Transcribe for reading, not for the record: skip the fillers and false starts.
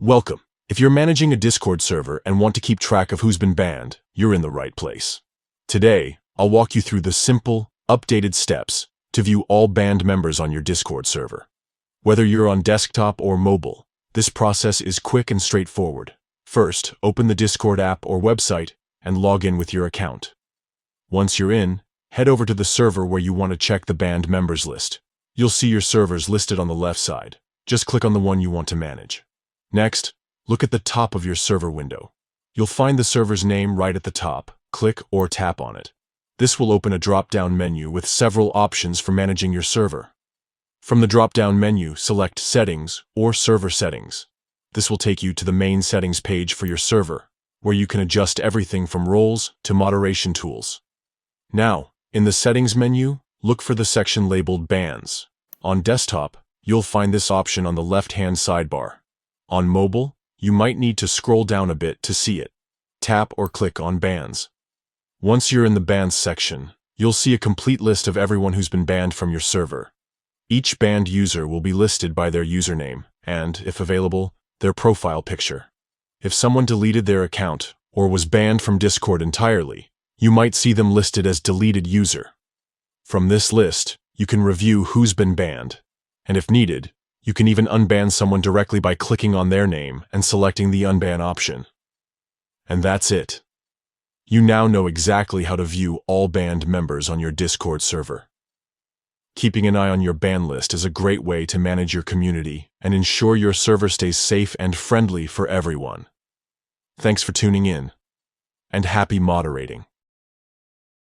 Welcome. If you're managing a Discord server and want to keep track of who's been banned, you're in the right place. Today, I'll walk you through the simple, updated steps to view all banned members on your Discord server. Whether you're on desktop or mobile, this process is quick and straightforward. First, open the Discord app or website and log in with your account. Once you're in, head over to the server where you want to check the banned members list. You'll see your servers listed on the left side. Just click on the one you want to manage. Next, look at the top of your server window. You'll find the server's name right at the top. Click or tap on it. This will open a drop-down menu with several options for managing your server. From the drop-down menu, select Settings or Server Settings. This will take you to the main settings page for your server, where you can adjust everything from roles to moderation tools. Now, in the Settings menu, look for the section labeled Bans. On desktop, you'll find this option on the left-hand sidebar. On mobile, you might need to scroll down a bit to see it. Tap or click on Bans. Once you're in the Bans section, you'll see a complete list of everyone who's been banned from your server. Each banned user will be listed by their username and, if available, their profile picture. If someone deleted their account or was banned from Discord entirely, you might see them listed as deleted user. From this list, you can review who's been banned, and if needed, you can even unban someone directly by clicking on their name and selecting the unban option. And that's it. You now know exactly how to view all banned members on your Discord server. Keeping an eye on your ban list is a great way to manage your community and ensure your server stays safe and friendly for everyone. Thanks for tuning in, and happy moderating.